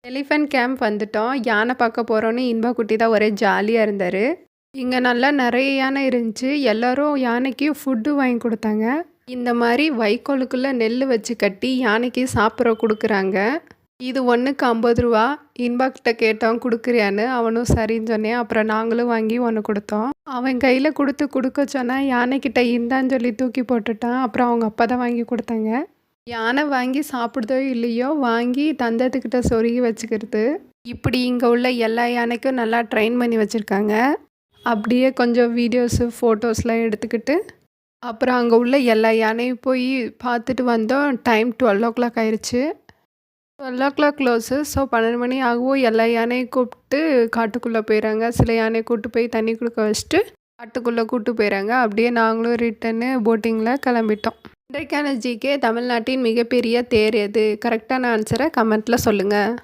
Elephant camp வந்துட்டோம். யானை பார்க்க போறோம்னு இன்பா குட்டி தான் ஒரே ஜாலியா இருந்தாரு. இங்க நல்லா நெறைய யானை இருந்துச்சு. எல்லாரும் யானைக்கு ஃபுட்டு வாங்கி குடுத்தாங்க. இந்த மாரி வைக்கோலுக்குள்ள நெல்லு வச்சு கட்டி யானைக்கு சாப்பிட குடுக்குறாங்க. இது ஒண்ணுக்கு ரூ. 50. இன்பா கிட்ட கேட்டோம் குடுக்குறியான்னு. அவனும் சரின்னு சொன்னான். அப்புறம் நாங்களும் வாங்கி ஒண்ணு குடுத்தோம். அவன் கையில குடுக்க சொன்னா யானைக்கிட்ட இந்தான்னு சொல்லி தூக்கி போட்டுட்டான். அப்புறம் அவங்க அப்பா தான் வாங்கி குடுத்தாங்க. யானை வாங்கி சாப்பிடுதோ இல்லையோ வாங்கி தந்தத்துக்கிட்ட சொருகி வச்சுக்கிறது. இப்படி இங்கே உள்ள எல்லா யானைக்கும் நல்லா ட்ரெயின் பண்ணி வச்சுருக்காங்க. அப்படியே கொஞ்சம் வீடியோஸு ஃபோட்டோஸ்லாம் எடுத்துக்கிட்டு அப்புறம் அங்கே உள்ள எல்லா யானையும் போய் பார்த்துட்டு வந்தோம். டைம் 12 ஆயிடுச்சு. 12 க்ளோஸு. ஸோ 12 மணி ஆகவும் எல்லா யானையும் கூப்பிட்டு காட்டுக்குள்ளே போயிடறாங்க. சில யானையை கூப்பிட்டு போய் தண்ணி கொடுக்க வச்சுட்டு காட்டுக்குள்ளே கூப்பிட்டு போயிடறாங்க. அப்படியே நாங்களும் ரிட்டன்னு போட்டிங்கில் கிளம்பிட்டோம். இன்றைக்கான ஜிகே தமிழ்நாட்டின் மிகப்பெரிய தேர் எது? கரெக்டான ஆன்சரை கமெண்ட்டில் சொல்லுங்கள்.